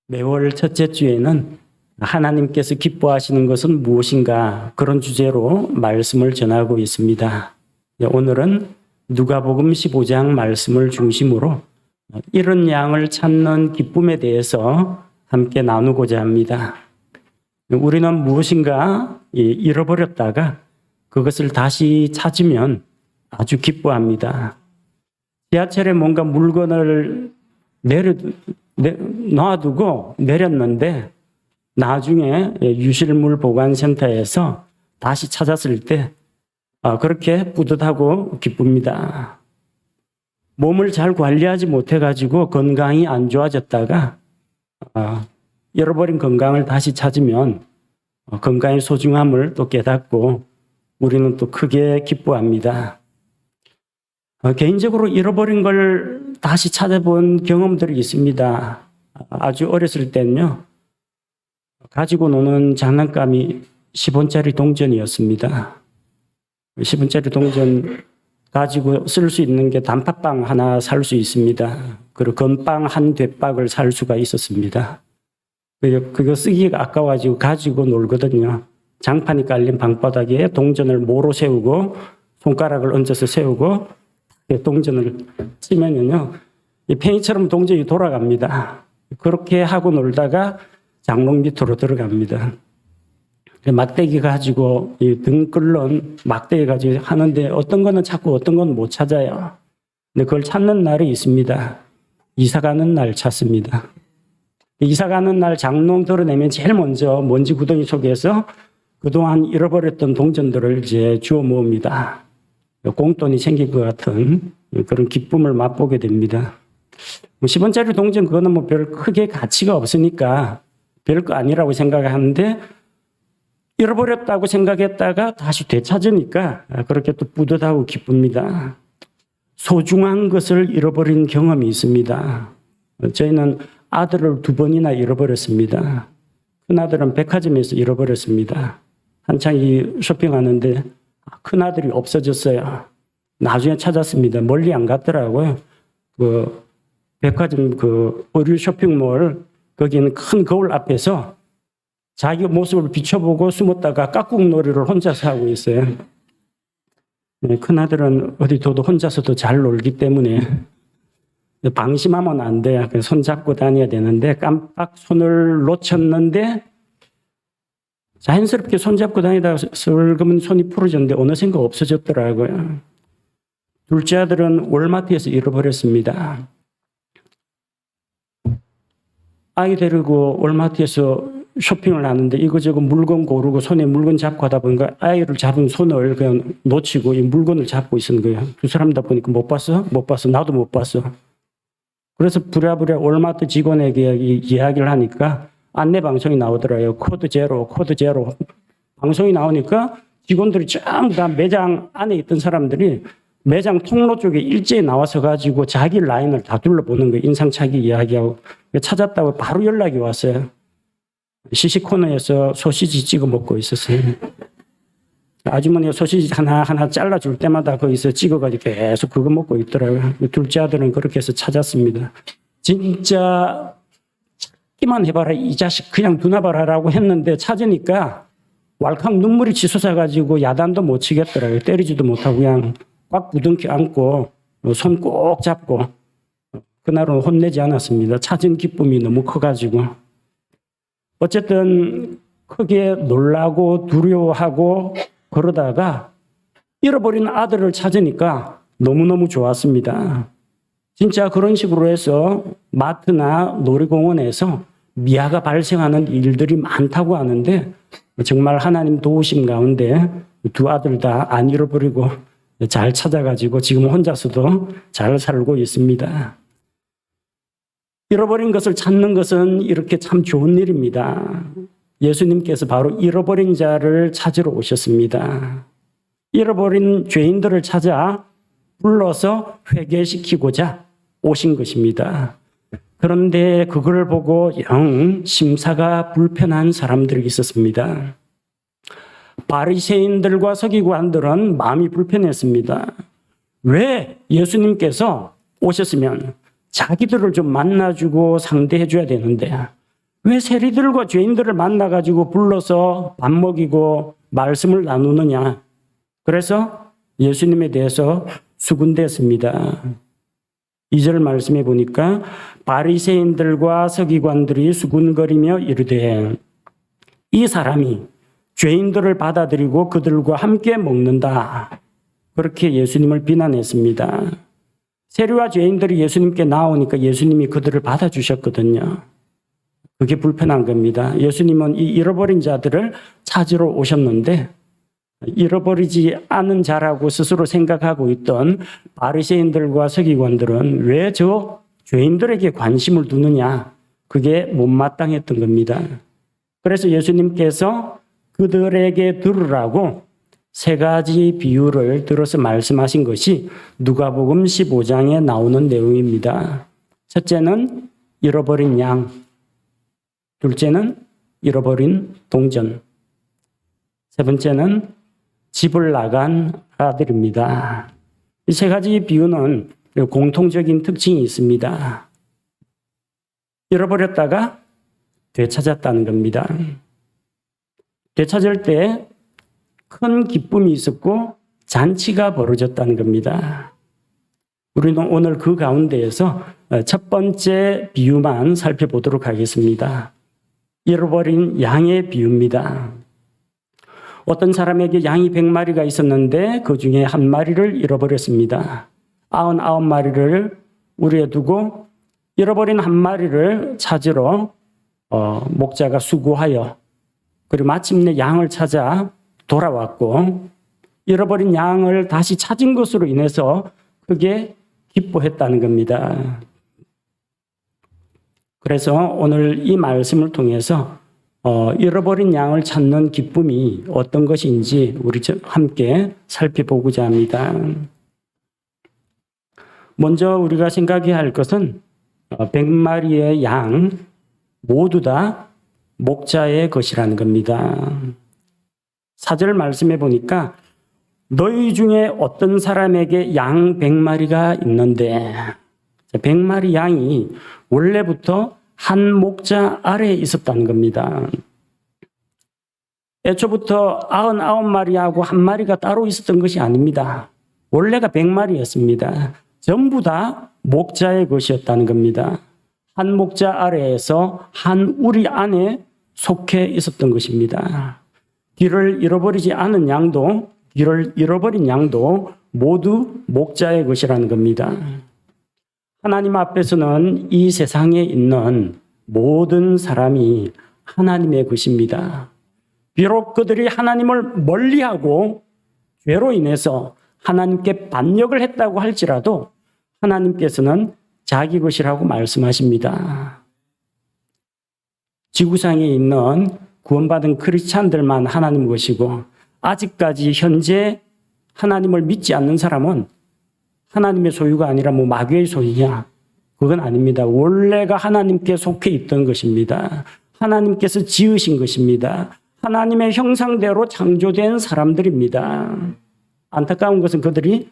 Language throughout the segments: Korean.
매월 첫째 주에는 하나님께서 기뻐하시는 것은 무엇인가 그런 주제로 말씀을 전하고 있습니다. 오늘은 누가복음 15장 말씀을 중심으로 이런 양을 찾는 기쁨에 대해서 함께 나누고자 합니다. 우리는 무엇인가 잃어버렸다가 그것을 다시 찾으면 아주 기뻐합니다. 지하철에 뭔가 물건을 놔두고 내렸는데 나중에 유실물 보관센터에서 다시 찾았을 때 그렇게 뿌듯하고 기쁩니다. 몸을 잘 관리하지 못해가지고 건강이 안 좋아졌다가 잃어버린 건강을 다시 찾으면 건강의 소중함을 또 깨닫고 우리는 또 크게 기뻐합니다. 개인적으로 잃어버린 걸 다시 찾아본 경험들이 있습니다. 아주 어렸을 때는요, 가지고 노는 장난감이 10원짜리 동전이었습니다. 10원짜리 동전 가지고 쓸 수 있는 게 단팥빵 하나 살 수 있습니다. 그리고 건빵 한 대박을 살 수가 있었습니다. 그거 쓰기가 아까워가지고 가지고 놀거든요. 장판이 깔린 방바닥에 동전을 모로 세우고 손가락을 얹어서 세우고 동전을 치면요, 이 팽이처럼 동전이 돌아갑니다. 그렇게 하고 놀다가 장롱 밑으로 들어갑니다. 막대기 가지고 등 끓는 막대기 가지고 하는데 어떤 거는 찾고 어떤 건 못 찾아요. 근데 그걸 찾는 날이 있습니다. 이사 가는 날 찾습니다. 이사 가는 날 장롱 들어내면 제일 먼저 먼지 구덩이 속에서 그동안 잃어버렸던 동전들을 이제 주워 모읍니다. 공돈이 생길 것 같은 그런 기쁨을 맛보게 됩니다. 10원짜리 동전 그거는 뭐 별 크게 가치가 없으니까 별거 아니라고 생각하는데 잃어버렸다고 생각했다가 다시 되찾으니까 그렇게 또 뿌듯하고 기쁩니다. 소중한 것을 잃어버린 경험이 있습니다. 저희는 아들을 2번이나 잃어버렸습니다. 큰아들은 백화점에서 잃어버렸습니다. 한창 쇼핑하는데 큰아들이 없어졌어요. 나중에 찾았습니다. 멀리 안 갔더라고요. 백화점 의류 쇼핑몰 거기는 큰 거울 앞에서 자기 모습을 비춰보고 숨었다가 깍꿍놀이를 혼자서 하고 있어요. 큰아들은 어디 둬도 혼자서도 잘 놀기 때문에 방심하면 안 돼요. 손 잡고 다녀야 되는데 깜빡 손을 놓쳤는데 자연스럽게 손 잡고 다니다가 슬그머니 손이 풀어졌는데 어느샌가 없어졌더라고요. 둘째 아들은 월마트에서 잃어버렸습니다. 아이 데리고 월마트에서 쇼핑을 하는데 이거저거 물건 고르고 손에 물건 잡고 하다 보니까 아이를 잡은 손을 그냥 놓치고 이 물건을 잡고 있는 거예요. 두 사람 다 보니까 못 봤어? 못 봤어. 나도 못 봤어. 그래서 부랴부랴 월마트 직원에게 이야기를 하니까 안내 방송이 나오더라고요. 코드 제로. 방송이 나오니까 직원들이 전부 다 매장 안에 있던 사람들이 매장 통로 쪽에 일제히 나와서 가지고 자기 라인을 다 둘러보는 거예요. 인상착의 이야기하고. 찾았다고 바로 연락이 왔어요. 시식코너에서 소시지 찍어 먹고 있었어요. 아주머니가 소시지 하나 잘라줄 때마다 거기서 찍어가지고 계속 그거 먹고 있더라고요. 둘째 아들은 그렇게 해서 찾았습니다. 진짜 찾기만 해봐라 이 자식 그냥 두나봐라라고 했는데 찾으니까 왈칵 눈물이 치솟아가지고 야단도 못 치겠더라고요. 때리지도 못하고 그냥 꽉 부둥켜 안고 손 꼭 잡고 그날은 혼내지 않았습니다. 찾은 기쁨이 너무 커가지고. 어쨌든 크게 놀라고 두려워하고 그러다가 잃어버린 아들을 찾으니까 너무너무 좋았습니다. 진짜 그런 식으로 해서 마트나 놀이공원에서 미아가 발생하는 일들이 많다고 하는데 정말 하나님 도우심 가운데 두 아들 다 안 잃어버리고 잘 찾아가지고 지금 혼자서도 잘 살고 있습니다. 잃어버린 것을 찾는 것은 이렇게 참 좋은 일입니다. 예수님께서 바로 잃어버린 자를 찾으러 오셨습니다. 잃어버린 죄인들을 찾아 불러서 회개시키고자 오신 것입니다. 그런데 그걸 보고 영 심사가 불편한 사람들이 있었습니다. 바리새인들과 서기관들은 마음이 불편했습니다. 왜 예수님께서 오셨으면 자기들을 좀 만나주고 상대해줘야 되는데 왜 세리들과 죄인들을 만나가지고 불러서 밥 먹이고 말씀을 나누느냐? 그래서 예수님에 대해서 수군댔습니다. 2절 말씀해 보니까 바리새인들과 서기관들이 수군거리며 이르되 이 사람이 죄인들을 받아들이고 그들과 함께 먹는다. 그렇게 예수님을 비난했습니다. 세리와 죄인들이 예수님께 나오니까 예수님이 그들을 받아주셨거든요. 그게 불편한 겁니다. 예수님은 이 잃어버린 자들을 찾으러 오셨는데 잃어버리지 않은 자라고 스스로 생각하고 있던 바리새인들과 서기관들은 왜 저 죄인들에게 관심을 두느냐? 그게 못마땅했던 겁니다. 그래서 예수님께서 그들에게 들으라고 3가지 비유를 들어서 말씀하신 것이 누가복음 15장에 나오는 내용입니다. 첫째는 잃어버린 양, 둘째는 잃어버린 동전, 세 번째는 집을 나간 아들입니다. 이 3가지 비유는 공통적인 특징이 있습니다. 잃어버렸다가 되찾았다는 겁니다. 되찾을 때 큰 기쁨이 있었고 잔치가 벌어졌다는 겁니다. 우리는 오늘 그 가운데에서 첫 번째 비유만 살펴보도록 하겠습니다. 잃어버린 양의 비유입니다. 어떤 사람에게 양이 100마리가 있었는데 그 중에 1마리를 잃어버렸습니다. 99마리를 우리에 두고 잃어버린 1마리를 찾으러 목자가 수고하여 그리고 마침내 양을 찾아 돌아왔고 잃어버린 양을 다시 찾은 것으로 인해서 크게 기뻐했다는 겁니다. 그래서 오늘 이 말씀을 통해서 잃어버린 양을 찾는 기쁨이 어떤 것인지 우리 함께 살펴보고자 합니다. 먼저 우리가 생각해야 할 것은 100마리의 양 모두 다 목자의 것이라는 겁니다. 4절 말씀해 보니까 너희 중에 어떤 사람에게 양 100마리가 있는데 100마리 양이 원래부터 한 목자 아래에 있었다는 겁니다. 애초부터 99마리하고 1마리가 따로 있었던 것이 아닙니다. 원래가 100마리였습니다. 전부 다 목자의 것이었다는 겁니다. 한 목자 아래에서 한 우리 안에 속해 있었던 것입니다. 길을 잃어버리지 않은 양도 길을 잃어버린 양도 모두 목자의 것이라는 겁니다. 하나님 앞에서는 이 세상에 있는 모든 사람이 하나님의 것입니다. 비록 그들이 하나님을 멀리하고 죄로 인해서 하나님께 반역을 했다고 할지라도 하나님께서는 자기 것이라고 말씀하십니다. 지구상에 있는 구원받은 크리스찬들만 하나님 것이고 아직까지 현재 하나님을 믿지 않는 사람은 하나님의 소유가 아니라 마귀의 소유냐? 그건 아닙니다. 원래가 하나님께 속해 있던 것입니다. 하나님께서 지으신 것입니다. 하나님의 형상대로 창조된 사람들입니다. 안타까운 것은 그들이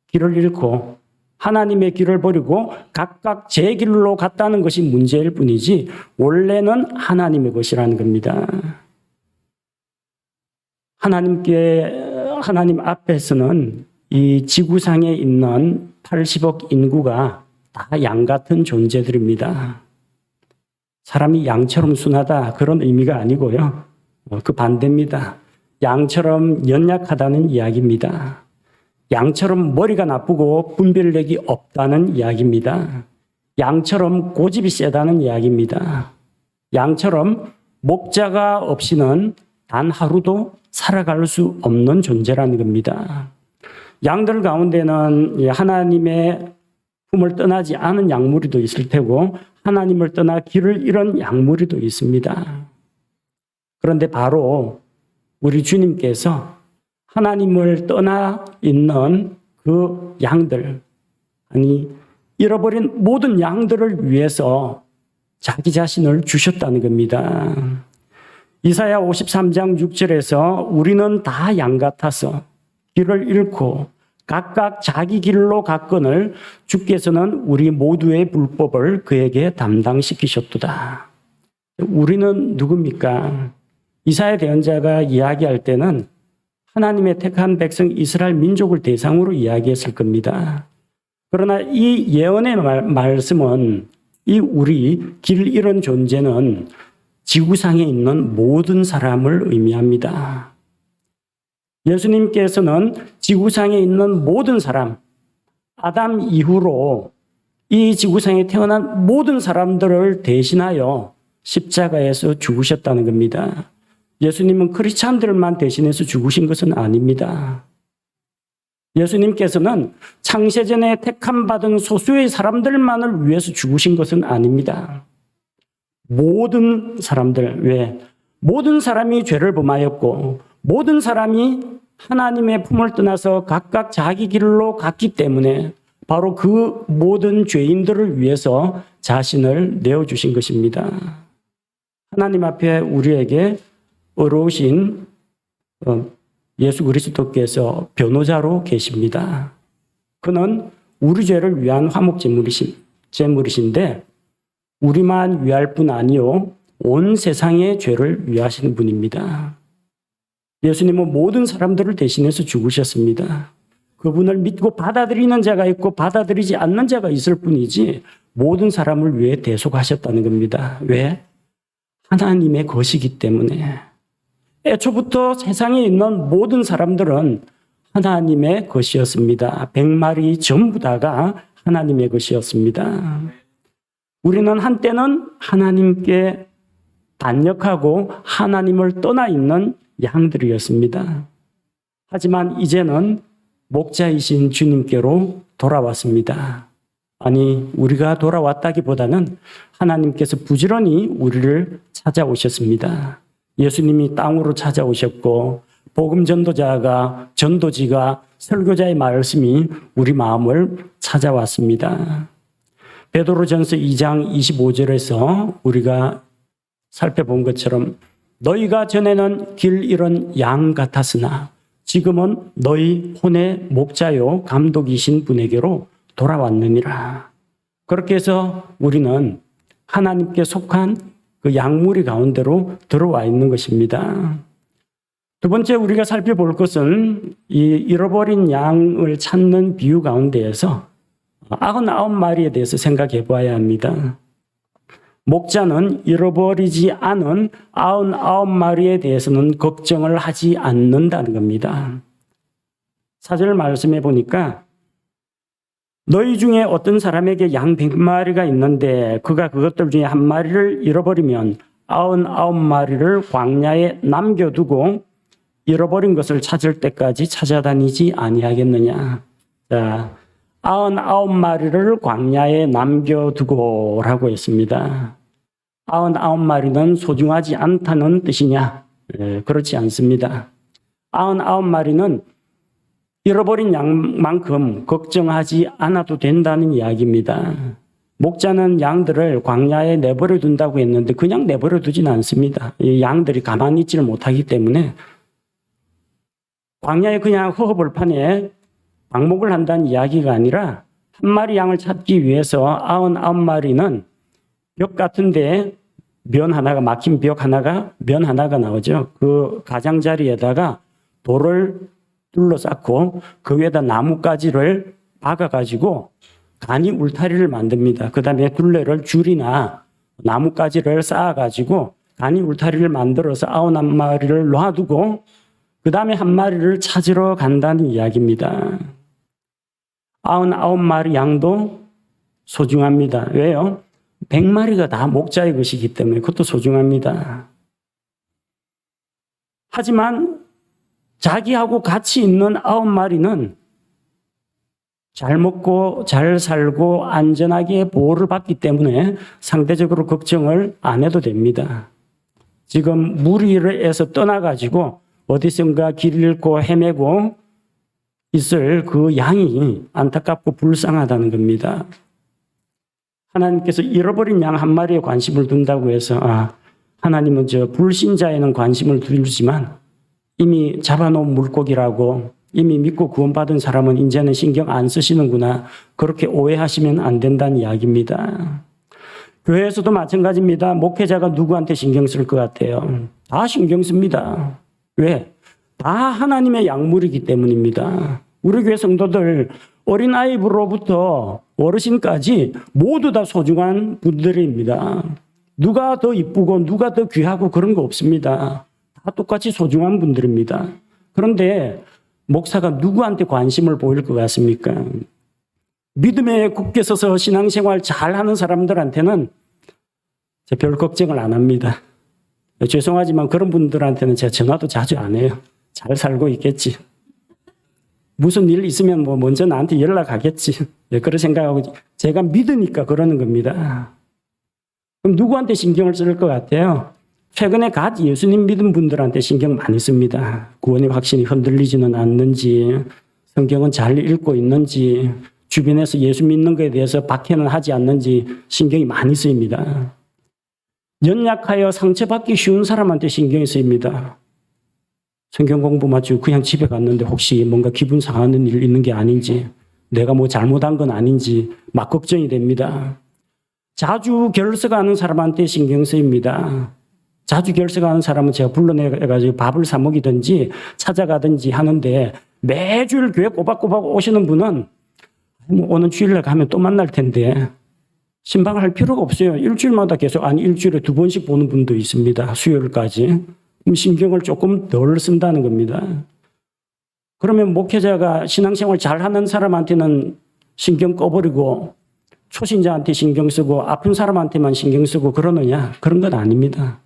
길을 잃고 하나님의 길을 버리고 각각 제 길로 갔다는 것이 문제일 뿐이지 원래는 하나님의 것이라는 겁니다. 하나님 앞에서는 이 지구상에 있는 80억 인구가 다 양 같은 존재들입니다. 사람이 양처럼 순하다 그런 의미가 아니고요. 그 반대입니다. 양처럼 연약하다는 이야기입니다. 양처럼 머리가 나쁘고 분별력이 없다는 이야기입니다. 양처럼 고집이 세다는 이야기입니다. 양처럼 목자가 없이는 단 하루도 살아갈 수 없는 존재라는 겁니다. 양들 가운데는 하나님의 품을 떠나지 않은 양무리도 있을 테고 하나님을 떠나 길을 잃은 양무리도 있습니다. 그런데 바로 우리 주님께서 하나님을 떠나 있는 그 양들, 잃어버린 모든 양들을 위해서 자기 자신을 주셨다는 겁니다. 이사야 53장 6절에서 우리는 다 양 같아서 길을 잃고 각각 자기 길로 갔거늘 주께서는 우리 모두의 불법을 그에게 담당시키셨도다. 우리는 누굽니까? 이사야 대언자가 이야기할 때는 하나님의 택한 백성 이스라엘 민족을 대상으로 이야기했을 겁니다. 그러나 이 예언의 말씀은 이 우리 길 잃은 존재는 지구상에 있는 모든 사람을 의미합니다. 예수님께서는 지구상에 있는 모든 사람, 아담 이후로 이 지구상에 태어난 모든 사람들을 대신하여 십자가에서 죽으셨다는 겁니다. 예수님은 크리스찬들만 대신해서 죽으신 것은 아닙니다. 예수님께서는 창세전에 택함 받은 소수의 사람들만을 위해서 죽으신 것은 아닙니다. 모든 사람들, 왜? 모든 사람이 죄를 범하였고 모든 사람이 하나님의 품을 떠나서 각각 자기 길로 갔기 때문에 바로 그 모든 죄인들을 위해서 자신을 내어주신 것입니다. 하나님 앞에 우리에게 의로우신 예수 그리스도께서 변호자로 계십니다. 그는 우리 죄를 위한 화목제물이신데 우리만 위할 뿐 아니요 온 세상의 죄를 위하시는 분입니다. 예수님은 모든 사람들을 대신해서 죽으셨습니다. 그분을 믿고 받아들이는 자가 있고 받아들이지 않는 자가 있을 뿐이지 모든 사람을 위해 대속하셨다는 겁니다. 왜? 하나님의 것이기 때문에. 애초부터 세상에 있는 모든 사람들은 하나님의 것이었습니다. 100마리 전부 다가 하나님의 것이었습니다. 우리는 한때는 하나님께 반역하고 하나님을 떠나 있는 양들이었습니다. 하지만 이제는 목자이신 주님께로 돌아왔습니다. 아니, 우리가 돌아왔다기보다는 하나님께서 부지런히 우리를 찾아오셨습니다. 예수님이 땅으로 찾아오셨고 복음 전도지가 설교자의 말씀이 우리 마음을 찾아왔습니다. 베드로전서 2장 25절에서 우리가 살펴본 것처럼 너희가 전에는 길 잃은 양 같았으나 지금은 너희 혼의 목자요 감독이신 분에게로 돌아왔느니라. 그렇게 해서 우리는 하나님께 속한 그 양무리 가운데로 들어와 있는 것입니다. 두 번째 우리가 살펴볼 것은 이 잃어버린 양을 찾는 비유 가운데에서 99마리에 대해서 생각해 봐야 합니다. 목자는 잃어버리지 않은 99마리에 대해서는 걱정을 하지 않는다는 겁니다. 4절 말씀해 보니까 너희 중에 어떤 사람에게 양 100마리가 있는데 그가 그것들 중에 한 마리를 잃어버리면 99마리를 광야에 남겨두고 잃어버린 것을 찾을 때까지 찾아다니지 아니하겠느냐. 자, 99마리를 광야에 남겨두고라고 했습니다. 99마리는 소중하지 않다는 뜻이냐? 그렇지 않습니다. 99마리는 잃어버린 양만큼 걱정하지 않아도 된다는 이야기입니다. 목자는 양들을 광야에 내버려 둔다고 했는데 그냥 내버려 두진 않습니다. 이 양들이 가만히 있지를 못하기 때문에 광야에 그냥 허허벌판에 방목을 한다는 이야기가 아니라 한 마리 양을 찾기 위해서 99마리는 벽 같은데 막힌 면 하나가 나오죠. 그 가장자리에다가 돌을 둘러싸고 그 위에다 나뭇가지를 박아가지고 간이 울타리를 만듭니다. 그 다음에 둘레를 줄이나 나뭇가지를 쌓아가지고 간이 울타리를 만들어서 99마리를 놔두고 그 다음에 한 마리를 찾으러 간다는 이야기입니다. 99마리 양도 소중합니다. 왜요? 100마리가 다 목자의 것이기 때문에 그것도 소중합니다. 하지만 자기하고 같이 있는 9마리는 잘 먹고 잘 살고 안전하게 보호를 받기 때문에 상대적으로 걱정을 안 해도 됩니다. 지금 무리에서 떠나가지고 어디선가 길 잃고 헤매고 있을 그 양이 안타깝고 불쌍하다는 겁니다. 하나님께서 잃어버린 양 한 마리에 관심을 둔다고 해서 하나님은 불신자에는 관심을 두지만 이미 잡아놓은 물고기라고 이미 믿고 구원받은 사람은 이제는 신경 안 쓰시는구나 그렇게 오해하시면 안 된다는 이야기입니다. 교회에서도 마찬가지입니다. 목회자가 누구한테 신경 쓸 것 같아요? 다 신경 씁니다. 왜? 다 하나님의 약물이기 때문입니다. 우리 교회 성도들 어린아이부로부터 어르신까지 모두 다 소중한 분들입니다. 누가 더 이쁘고 누가 더 귀하고 그런 거 없습니다. 다 똑같이 소중한 분들입니다. 그런데 목사가 누구한테 관심을 보일 것 같습니까? 믿음에 굳게 서서 신앙생활 잘하는 사람들한테는 별 걱정을 안 합니다. 죄송하지만 그런 분들한테는 제가 전화도 자주 안 해요. 잘 살고 있겠지. 무슨 일 있으면 뭐 먼저 나한테 연락하겠지. 그런 생각하고 제가 믿으니까 그러는 겁니다. 그럼 누구한테 신경을 쓸 것 같아요? 최근에 갓 예수님 믿은 분들한테 신경 많이 씁니다. 구원의 확신이 흔들리지는 않는지, 성경은 잘 읽고 있는지, 주변에서 예수 믿는 것에 대해서 박해는 하지 않는지 신경이 많이 쓰입니다. 연약하여 상처받기 쉬운 사람한테 신경이 쓰입니다. 성경 공부 마치고 그냥 집에 갔는데 혹시 뭔가 기분 상하는 일 있는 게 아닌지, 내가 뭐 잘못한 건 아닌지 막 걱정이 됩니다. 자주 결석하는 사람한테 신경 쓰입니다. 자주 결석하는 사람은 제가 불러내가지고 밥을 사 먹이든지 찾아가든지 하는데 매주일 교회 꼬박꼬박 오시는 분은 뭐 오는 주일날 가면 또 만날 텐데 신방을 할 필요가 없어요. 일주일마다 계속, 아니 일주일에 2번씩 보는 분도 있습니다. 수요일까지. 그럼 신경을 조금 덜 쓴다는 겁니다. 그러면 목회자가 신앙생활 잘하는 사람한테는 신경 꺼버리고 초신자한테 신경 쓰고 아픈 사람한테만 신경 쓰고 그러느냐? 그런 건 아닙니다.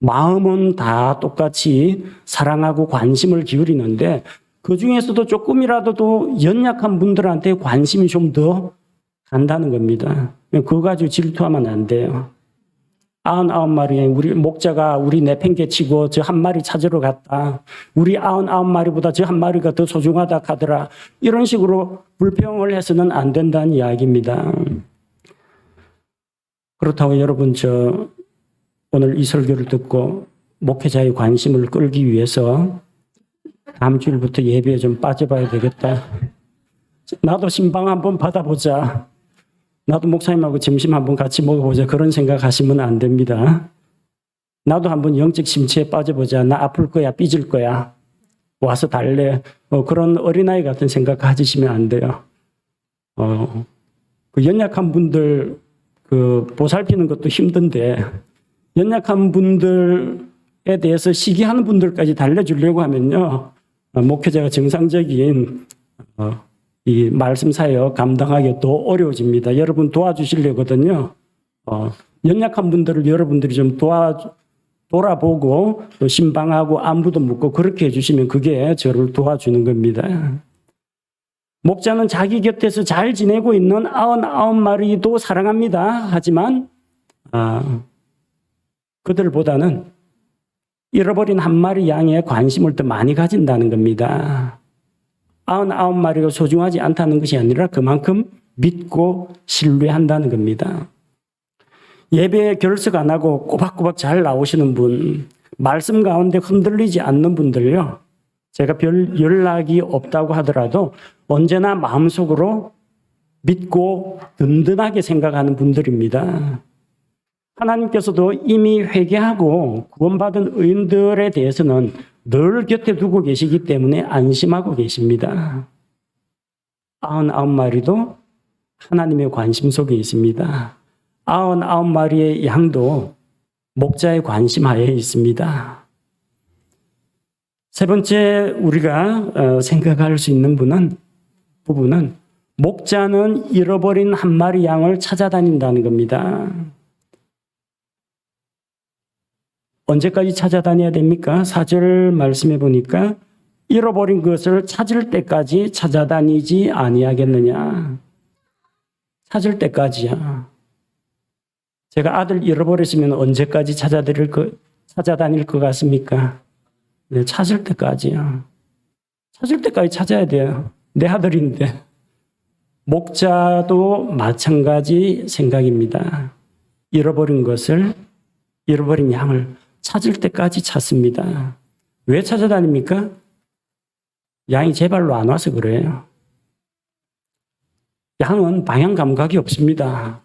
마음은 다 똑같이 사랑하고 관심을 기울이는데 그중에서도 조금이라도 또 연약한 분들한테 관심이 좀 더 간다는 겁니다. 그거 가지고 질투하면 안 돼요. 99마리에 우리 목자가 우리 내팽개치고 저 한 마리 찾으러 갔다. 우리 99마리보다 저 한 마리가 더 소중하다 하더라. 이런 식으로 불평을 해서는 안 된다는 이야기입니다. 그렇다고 여러분 오늘 이 설교를 듣고 목회자의 관심을 끌기 위해서 다음 주일부터 예배에 좀 빠져봐야 되겠다. 나도 신방 한번 받아보자. 나도 목사님하고 점심 한번 같이 먹어보자. 그런 생각하시면 안 됩니다. 나도 한번 영적 심취에 빠져보자. 나 아플 거야, 삐질 거야. 와서 달래. 그런 어린아이 같은 생각 가지시면 안 돼요. 그 연약한 분들 보살피는 것도 힘든데 연약한 분들에 대해서 시기하는 분들까지 달래주려고 하면요. 목회자가 정상적인 이 말씀 사역 감당하기 더 어려워집니다. 여러분 도와주시려거든요. 연약한 분들을 여러분들이 좀 돌아보고 또 신방하고 안부도 묻고 그렇게 해주시면 그게 저를 도와주는 겁니다. 목자는 자기 곁에서 잘 지내고 있는 99마리도 사랑합니다. 하지만 그들보다는 잃어버린 한 마리 양에 관심을 더 많이 가진다는 겁니다. 99마리가 소중하지 않다는 것이 아니라 그만큼 믿고 신뢰한다는 겁니다. 예배에 결석 안 하고 꼬박꼬박 잘 나오시는 분, 말씀 가운데 흔들리지 않는 분들요. 제가 별 연락이 없다고 하더라도 언제나 마음속으로 믿고 든든하게 생각하는 분들입니다. 하나님께서도 이미 회개하고 구원받은 의인들에 대해서는 늘 곁에 두고 계시기 때문에 안심하고 계십니다. 99마리도 하나님의 관심 속에 있습니다. 99마리의 양도 목자의 관심 하에 있습니다. 세 번째 우리가 생각할 수 있는 부분은 목자는 잃어버린 한 마리 양을 찾아다닌다는 겁니다. 언제까지 찾아다녀야 됩니까? 4절 말씀해 보니까 잃어버린 것을 찾을 때까지 찾아다니지 아니하겠느냐. 찾을 때까지야. 제가 아들 잃어버렸으면 언제까지 찾아다닐 것 같습니까? 네, 찾을 때까지야. 찾을 때까지 찾아야 돼요. 내 아들인데. 목자도 마찬가지 생각입니다. 잃어버린 양을 찾을 때까지 찾습니다. 왜 찾아다닙니까? 양이 제 발로 안 와서 그래요. 양은 방향 감각이 없습니다.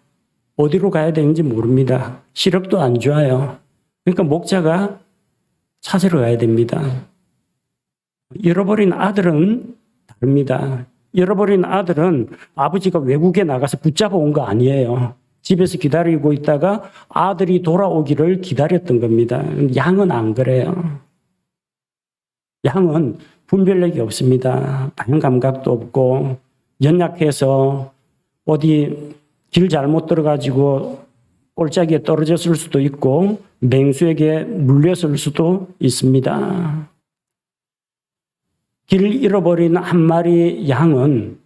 어디로 가야 되는지 모릅니다. 시력도 안 좋아요. 그러니까 목자가 찾으러 가야 됩니다. 잃어버린 아들은 다릅니다. 잃어버린 아들은 아버지가 외국에 나가서 붙잡아 온 거 아니에요. 집에서 기다리고 있다가 아들이 돌아오기를 기다렸던 겁니다. 양은 안 그래요. 양은 분별력이 없습니다. 방향 감각도 없고 연약해서 어디 길 잘못 들어가지고 꼴짝이에 떨어졌을 수도 있고 맹수에게 물렸을 수도 있습니다. 길 잃어버린 한 마리 양은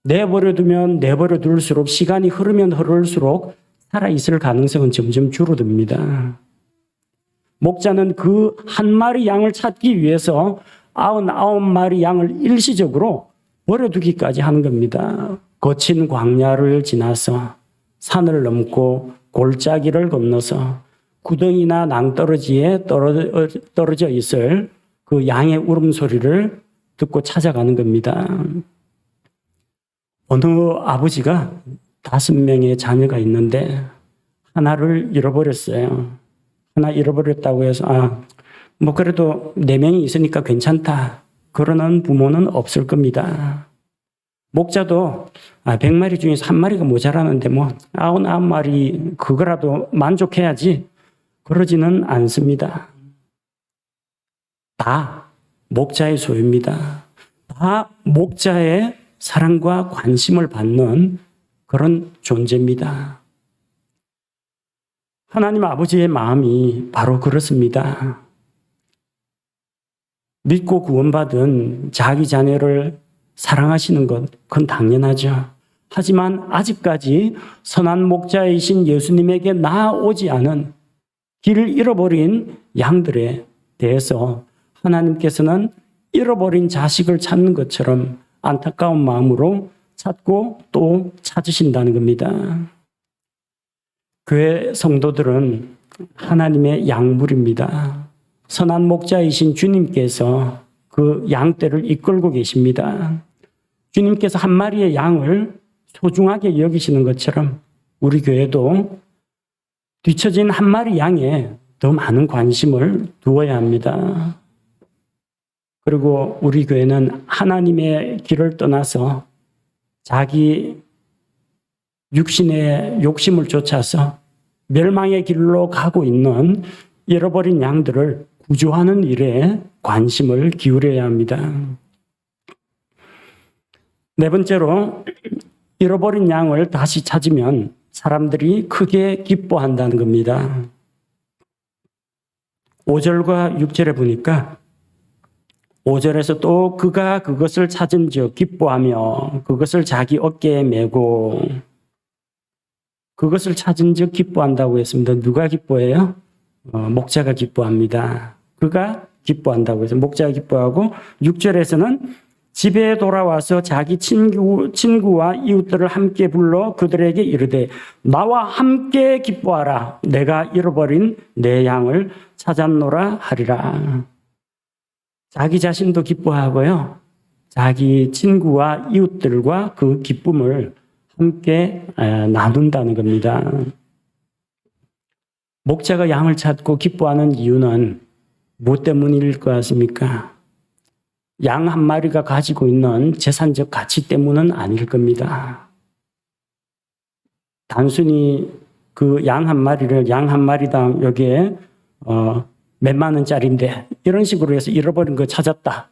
내버려두면 내버려둘수록 시간이 흐르면 흐를수록 살아있을 가능성은 점점 줄어듭니다. 목자는 그 한 마리 양을 찾기 위해서 99마리 양을 일시적으로 버려두기까지 하는 겁니다. 거친 광야를 지나서 산을 넘고 골짜기를 건너서 구덩이나 낭떠러지에 떨어져 있을 그 양의 울음소리를 듣고 찾아가는 겁니다. 어느 아버지가 5명의 자녀가 있는데 하나를 잃어버렸어요. 하나 잃어버렸다고 해서 뭐 그래도 4명이 있으니까 괜찮다 그러는 부모는 없을 겁니다. 목자도 100마리 중에서 1마리가 모자라는데 뭐 99마리 그거라도 만족해야지 그러지는 않습니다. 다 목자의 소유입니다. 다 목자의 사랑과 관심을 받는 그런 존재입니다. 하나님 아버지의 마음이 바로 그렇습니다. 믿고 구원받은 자기 자녀를 사랑하시는 것, 그건 당연하죠. 하지만 아직까지 선한 목자이신 예수님에게 나아오지 않은 길을 잃어버린 양들에 대해서 하나님께서는 잃어버린 자식을 찾는 것처럼 안타까운 마음으로 찾고 또 찾으신다는 겁니다. 교회 성도들은 하나님의 양물입니다. 선한 목자이신 주님께서 그 양떼를 이끌고 계십니다. 주님께서 한 마리의 양을 소중하게 여기시는 것처럼 우리 교회도 뒤처진 한 마리 양에 더 많은 관심을 두어야 합니다. 그리고 우리 교회는 하나님의 길을 떠나서 자기 육신의 욕심을 쫓아서 멸망의 길로 가고 있는 잃어버린 양들을 구조하는 일에 관심을 기울여야 합니다. 4번째로 잃어버린 양을 다시 찾으면 사람들이 크게 기뻐한다는 겁니다. 5절과 6절에 보니까 5절에서 또 그가 그것을 찾은 즉 기뻐하며 그것을 자기 어깨에 메고 그것을 찾은 즉 기뻐한다고 했습니다. 누가 기뻐해요? 목자가 기뻐합니다. 그가 기뻐한다고 해서 목자가 기뻐하고 6절에서는 집에 돌아와서 자기 친구와 이웃들을 함께 불러 그들에게 이르되 나와 함께 기뻐하라. 내가 잃어버린 내 양을 찾았노라 하리라. 자기 자신도 기뻐하고요. 자기 친구와 이웃들과 그 기쁨을 함께 나눈다는 겁니다. 목자가 양을 찾고 기뻐하는 이유는 무엇 때문일 것 같습니까? 양 한 마리가 가지고 있는 재산적 가치 때문은 아닐 겁니다. 단순히 그 양 한 마리당 여기에 몇만 원짜리인데 이런 식으로 해서 잃어버린 거 찾았다.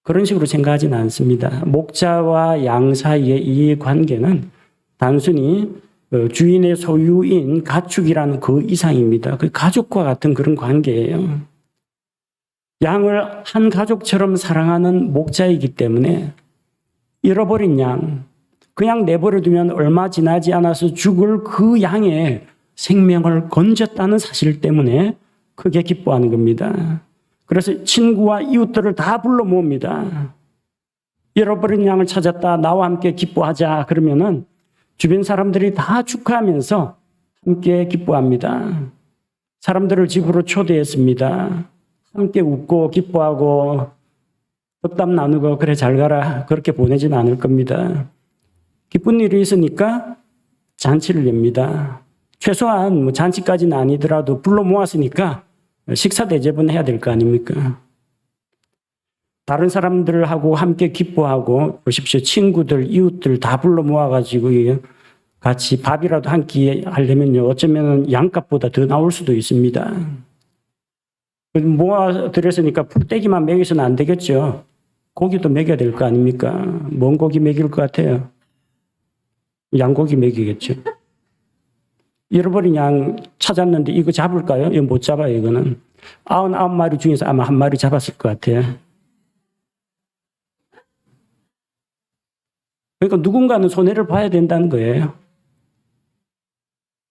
그런 식으로 생각하지는 않습니다. 목자와 양 사이의 이 관계는 단순히 주인의 소유인 가축이라는 그 이상입니다. 그 가족과 같은 그런 관계예요. 양을 한 가족처럼 사랑하는 목자이기 때문에 잃어버린 양, 그냥 내버려두면 얼마 지나지 않아서 죽을 그 양의 생명을 건졌다는 사실 때문에 크게 기뻐하는 겁니다. 그래서 친구와 이웃들을 다 불러 모읍니다. 잃어버린 양을 찾았다. 나와 함께 기뻐하자. 그러면은 주변 사람들이 다 축하하면서 함께 기뻐합니다. 사람들을 집으로 초대했습니다. 함께 웃고 기뻐하고 덕담 나누고 그래 잘 가라 그렇게 보내지는 않을 겁니다. 기쁜 일이 있으니까 잔치를 엽니다. 최소한 뭐 잔치까지는 아니더라도 불러 모았으니까 식사 대접은 해야 될 거 아닙니까? 다른 사람들하고 함께 기뻐하고 보십시오. 친구들, 이웃들 다 불러 모아가지고 같이 밥이라도 한 끼 하려면요. 어쩌면 양값보다 더 나올 수도 있습니다. 모아드렸으니까 풀떼기만 먹여서는 안 되겠죠. 고기도 먹여야 될 거 아닙니까? 뭔 고기 먹일 것 같아요? 양고기 먹이겠죠. 잃어버린 양 찾았는데 이거 잡을까요? 이거 못 잡아요, 이거는. 99마리 중에서 아마 한 마리 잡았을 것 같아요. 그러니까 누군가는 손해를 봐야 된다는 거예요.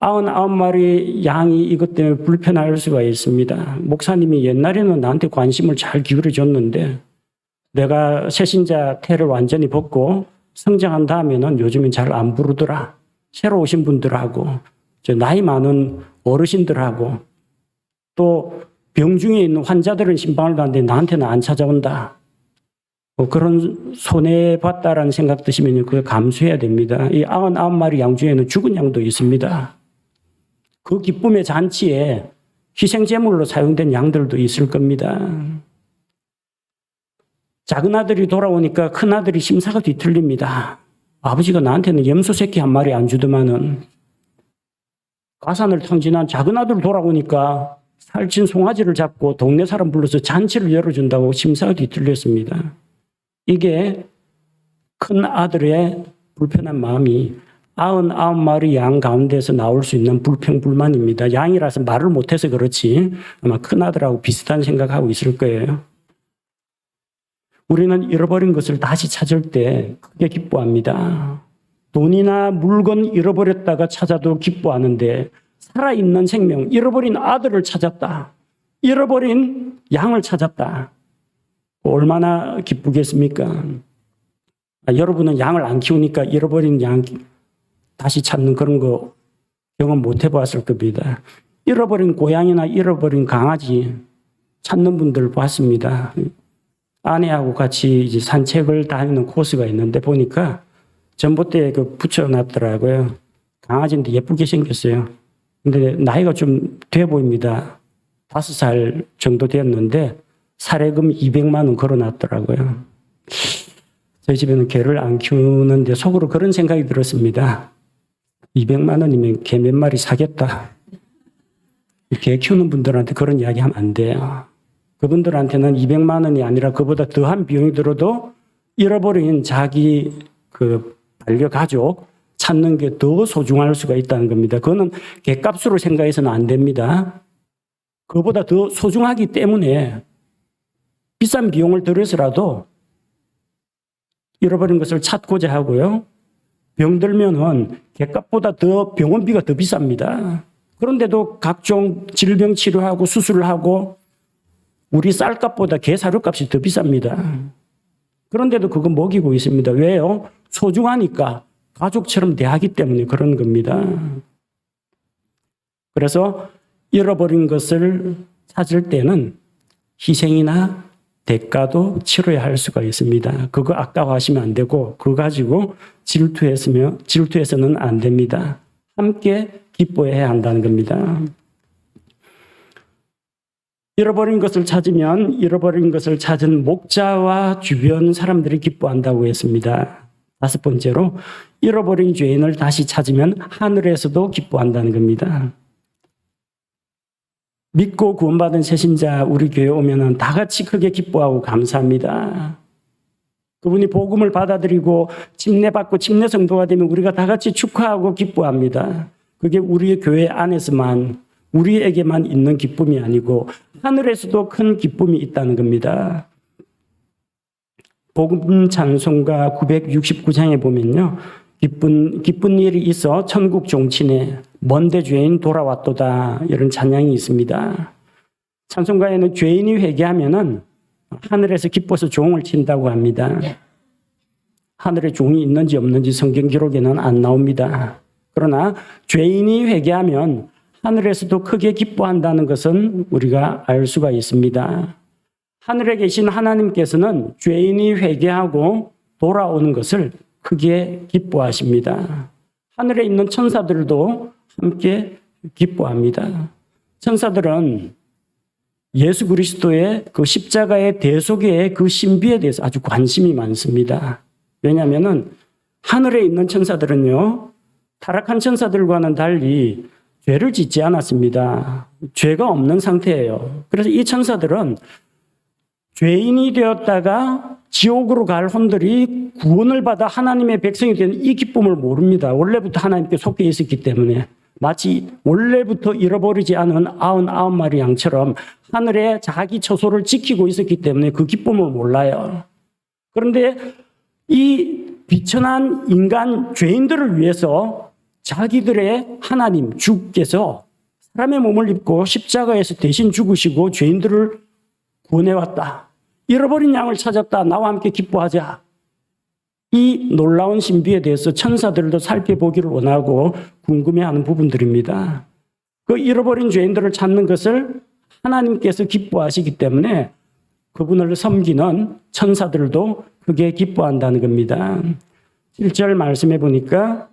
99마리 양이 이것 때문에 불편할 수가 있습니다. 목사님이 옛날에는 나한테 관심을 잘 기울여 줬는데 내가 새신자 태를 완전히 벗고 성장한 다음에는 요즘엔 잘 안 부르더라. 새로 오신 분들하고 나이 많은 어르신들하고 또 병중에 있는 환자들은 신방을 가는데 나한테는 안 찾아온다. 그런 손해봤다라는 생각 드시면 그걸 감수해야 됩니다. 이 99마리 양 중에는 죽은 양도 있습니다. 그 기쁨의 잔치에 희생제물로 사용된 양들도 있을 겁니다. 작은 아들이 돌아오니까 큰 아들이 심사가 뒤틀립니다. 아버지가 나한테는 염소 새끼 한 마리 안 주더만은 가산을 탕진한 작은 아들 돌아오니까 살찐 송아지를 잡고 동네 사람 불러서 잔치를 열어준다고 심사가 뒤틀렸습니다. 이게 큰 아들의 불편한 마음이 99마리 양 가운데서 나올 수 있는 불평불만입니다. 양이라서 말을 못해서 그렇지 아마 큰 아들하고 비슷한 생각하고 있을 거예요. 우리는 잃어버린 것을 다시 찾을 때 크게 기뻐합니다. 돈이나 물건 잃어버렸다가 찾아도 기뻐하는데 살아있는 생명, 잃어버린 아들을 찾았다. 잃어버린 양을 찾았다. 얼마나 기쁘겠습니까? 여러분은 양을 안 키우니까 잃어버린 양 다시 찾는 그런 거 경험 못 해봤을 겁니다. 잃어버린 고양이나 잃어버린 강아지 찾는 분들 봤습니다. 아내하고 같이 이제 산책을 다니는 코스가 있는데 보니까 전봇대에 붙여놨더라고요. 강아지인데 예쁘게 생겼어요. 근데 나이가 좀 돼 보입니다. 5살 정도 됐는데 사례금 200만 원 걸어놨더라고요. 저희 집에는 개를 안 키우는데 속으로 그런 생각이 들었습니다. 200만 원이면 개 몇 마리 사겠다. 개 키우는 분들한테 그런 이야기 하면 안 돼요. 그분들한테는 200만 원이 아니라 그보다 더한 비용이 들어도 잃어버린 자기 반려가족 찾는 게 더 소중할 수가 있다는 겁니다. 그거는 개값으로 생각해서는 안 됩니다. 그보다 더 소중하기 때문에 비싼 비용을 들여서라도 잃어버린 것을 찾고자 하고요. 병들면은 개값보다 더 병원비가 더 비쌉니다. 그런데도 각종 질병 치료하고 수술을 하고 우리 쌀값보다 개 사료값이 더 비쌉니다. 그런데도 그거 먹이고 있습니다. 왜요? 소중하니까 가족처럼 대하기 때문에 그런 겁니다. 그래서 잃어버린 것을 찾을 때는 희생이나 대가도 치러야 할 수가 있습니다. 그거 아까워하시면 안 되고 그거 가지고 질투해서는 안 됩니다. 함께 기뻐해야 한다는 겁니다. 잃어버린 것을 찾으면 잃어버린 것을 찾은 목자와 주변 사람들이 기뻐한다고 했습니다. 5번째로 잃어버린 죄인을 다시 찾으면 하늘에서도 기뻐한다는 겁니다. 믿고 구원받은 새신자 우리 교회 오면은 다 같이 크게 기뻐하고 감사합니다. 그분이 복음을 받아들이고 침례받고 침례 성도가 되면 우리가 다 같이 축하하고 기뻐합니다. 그게 우리의 교회 안에서만 우리에게만 있는 기쁨이 아니고 하늘에서도 큰 기쁨이 있다는 겁니다. 복음 찬송가 969장에 보면요. 기쁜 일이 있어 천국 종친에 먼데 죄인 돌아왔도다 이런 찬양이 있습니다. 찬송가에는 죄인이 회개하면은 하늘에서 기뻐서 종을 친다고 합니다. 하늘에 종이 있는지 없는지 성경 기록에는 안 나옵니다. 그러나 죄인이 회개하면 하늘에서도 크게 기뻐한다는 것은 우리가 알 수가 있습니다. 하늘에 계신 하나님께서는 죄인이 회개하고 돌아오는 것을 크게 기뻐하십니다. 하늘에 있는 천사들도 함께 기뻐합니다. 천사들은 예수 그리스도의 그 십자가의 대속의 그 신비에 대해서 아주 관심이 많습니다. 왜냐하면 하늘에 있는 천사들은요, 타락한 천사들과는 달리 죄를 짓지 않았습니다. 죄가 없는 상태예요. 그래서 이 천사들은 죄인이 되었다가 지옥으로 갈 혼들이 구원을 받아 하나님의 백성이 되는 이 기쁨을 모릅니다. 원래부터 하나님께 속해 있었기 때문에 마치 원래부터 잃어버리지 않은 99마리 양처럼 하늘에 자기 처소를 지키고 있었기 때문에 그 기쁨을 몰라요. 그런데 이 비천한 인간 죄인들을 위해서 자기들의 하나님 주께서 사람의 몸을 입고 십자가에서 대신 죽으시고 죄인들을 구원해왔다. 잃어버린 양을 찾았다. 나와 함께 기뻐하자. 이 놀라운 신비에 대해서 천사들도 살펴보기를 원하고 궁금해하는 부분들입니다. 그 잃어버린 죄인들을 찾는 것을 하나님께서 기뻐하시기 때문에 그분을 섬기는 천사들도 크게 기뻐한다는 겁니다. 1절 말씀해 보니까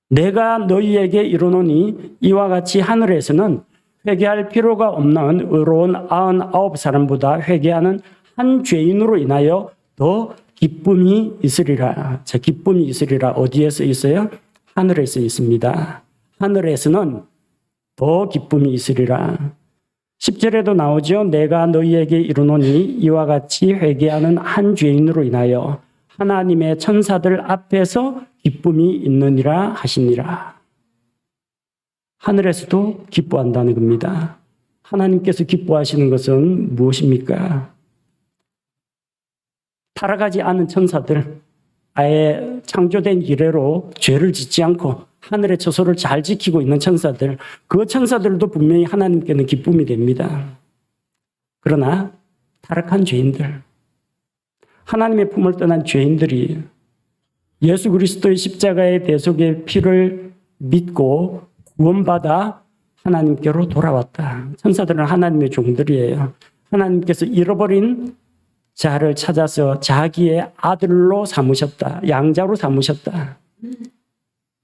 내가 너희에게 이르노니 이와 같이 하늘에서는 회개할 필요가 없는 의로운 99사람보다 회개하는 한 죄인으로 인하여 더 기쁨이 있으리라. 자, 기쁨이 있으리라. 어디에서 있어요? 하늘에서 있습니다. 하늘에서는 더 기쁨이 있으리라. 10절에도 나오죠. 내가 너희에게 이르노니 이와 같이 회개하는 한 죄인으로 인하여 하나님의 천사들 앞에서 기쁨이 있느니라 하시니라. 하늘에서도 기뻐한다는 겁니다. 하나님께서 기뻐하시는 것은 무엇입니까? 타락하지 않은 천사들, 아예 창조된 이래로 죄를 짓지 않고 하늘의 처소를 잘 지키고 있는 천사들, 그 천사들도 분명히 하나님께는 기쁨이 됩니다. 그러나 타락한 죄인들, 하나님의 품을 떠난 죄인들이 예수 그리스도의 십자가의 대속의 피를 믿고 구원받아 하나님께로 돌아왔다. 천사들은 하나님의 종들이에요. 하나님께서 잃어버린 자를 찾아서 자기의 아들로 삼으셨다. 양자로 삼으셨다.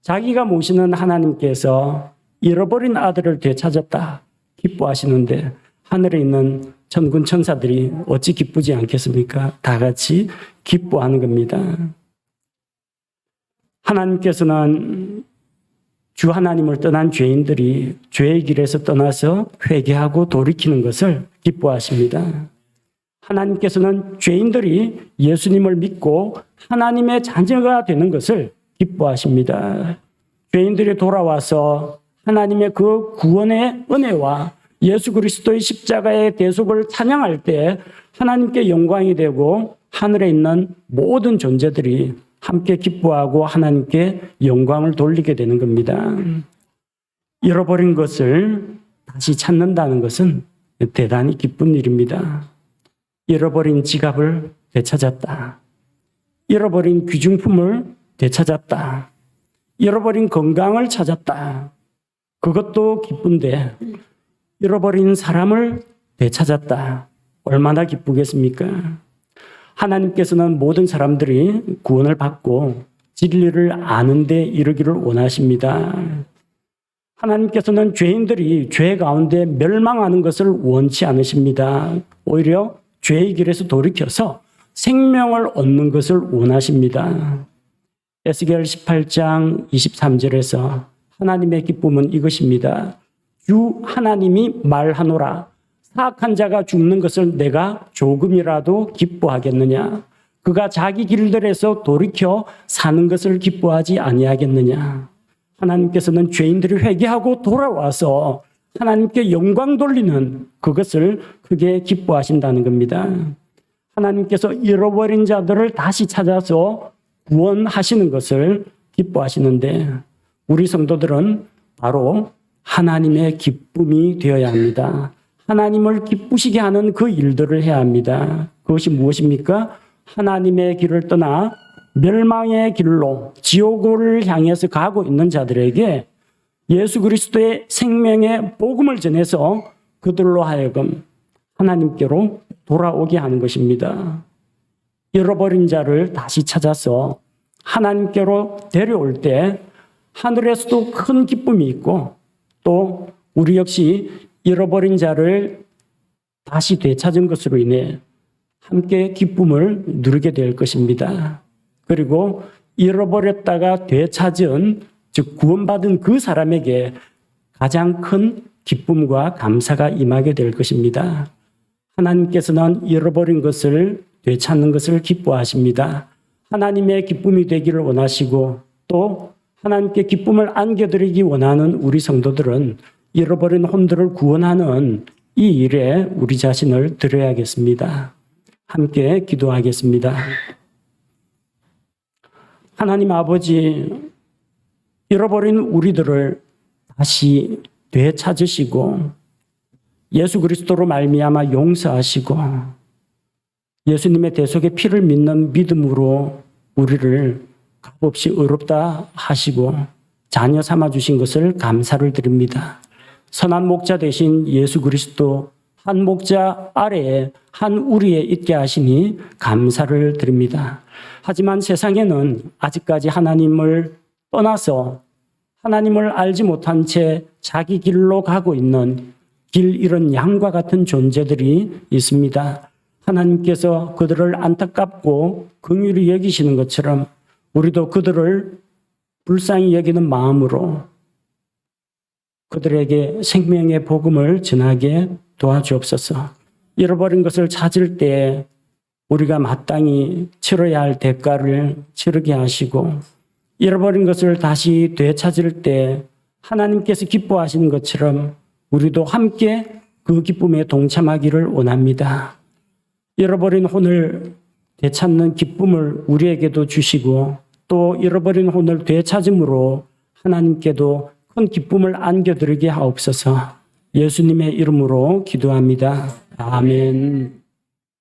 자기가 모시는 하나님께서 잃어버린 아들을 되찾았다. 기뻐하시는데 하늘에 있는 천군 천사들이 어찌 기쁘지 않겠습니까? 다 같이 기뻐하는 겁니다. 하나님께서는 주 하나님을 떠난 죄인들이 죄의 길에서 떠나서 회개하고 돌이키는 것을 기뻐하십니다. 하나님께서는 죄인들이 예수님을 믿고 하나님의 자녀가 되는 것을 기뻐하십니다. 죄인들이 돌아와서 하나님의 그 구원의 은혜와 예수 그리스도의 십자가의 대속을 찬양할 때 하나님께 영광이 되고 하늘에 있는 모든 존재들이 함께 기뻐하고 하나님께 영광을 돌리게 되는 겁니다. 잃어버린 것을 다시 찾는다는 것은 대단히 기쁜 일입니다. 잃어버린 지갑을 되찾았다. 잃어버린 귀중품을 되찾았다. 잃어버린 건강을 찾았다. 그것도 기쁜데 잃어버린 사람을 되찾았다. 얼마나 기쁘겠습니까? 하나님께서는 모든 사람들이 구원을 받고 진리를 아는 데 이르기를 원하십니다. 하나님께서는 죄인들이 죄 가운데 멸망하는 것을 원치 않으십니다. 오히려 죄의 길에서 돌이켜서 생명을 얻는 것을 원하십니다. 에스겔 18장 23절에서 하나님의 기쁨은 이것입니다. 주 하나님이 말하노라. 사악한 자가 죽는 것을 내가 조금이라도 기뻐하겠느냐? 그가 자기 길들에서 돌이켜 사는 것을 기뻐하지 아니하겠느냐? 하나님께서는 죄인들이 회개하고 돌아와서 하나님께 영광 돌리는 그것을 크게 기뻐하신다는 겁니다. 하나님께서 잃어버린 자들을 다시 찾아서 구원하시는 것을 기뻐하시는데 우리 성도들은 바로 하나님의 기쁨이 되어야 합니다. 하나님을 기쁘시게 하는 그 일들을 해야 합니다. 그것이 무엇입니까? 하나님의 길을 떠나 멸망의 길로 지옥을 향해서 가고 있는 자들에게 예수 그리스도의 생명의 복음을 전해서 그들로 하여금 하나님께로 돌아오게 하는 것입니다. 잃어버린 자를 다시 찾아서 하나님께로 데려올 때 하늘에서도 큰 기쁨이 있고 또 우리 역시 잃어버린 자를 다시 되찾은 것으로 인해 함께 기쁨을 누리게 될 것입니다. 그리고 잃어버렸다가 되찾은, 즉 구원받은 그 사람에게 가장 큰 기쁨과 감사가 임하게 될 것입니다. 하나님께서는 잃어버린 것을 되찾는 것을 기뻐하십니다. 하나님의 기쁨이 되기를 원하시고 또 하나님께 기쁨을 안겨드리기 원하는 우리 성도들은 잃어버린 혼들을 구원하는 이 일에 우리 자신을 드려야겠습니다. 함께 기도하겠습니다. 하나님 아버지, 잃어버린 우리들을 다시 되찾으시고 예수 그리스도로 말미암아 용서하시고 예수님의 대속의 피를 믿는 믿음으로 우리를 값없이 의롭다 하시고 자녀 삼아 주신 것을 감사를 드립니다. 선한 목자 되신 예수 그리스도 한 목자 아래에 한 우리에 있게 하시니 감사를 드립니다. 하지만 세상에는 아직까지 하나님을 떠나서 하나님을 알지 못한 채 자기 길로 가고 있는 길 잃은 양과 같은 존재들이 있습니다. 하나님께서 그들을 안타깝고 긍휼히 여기시는 것처럼 우리도 그들을 불쌍히 여기는 마음으로 그들에게 생명의 복음을 전하게 도와주옵소서. 잃어버린 것을 찾을 때 우리가 마땅히 치러야 할 대가를 치르게 하시고 잃어버린 것을 다시 되찾을 때 하나님께서 기뻐하시는 것처럼 우리도 함께 그 기쁨에 동참하기를 원합니다. 잃어버린 혼을 되찾는 기쁨을 우리에게도 주시고 또 잃어버린 혼을 되찾음으로 하나님께도 큰 기쁨을 안겨드리게 하옵소서. 예수님의 이름으로 기도합니다. 아멘.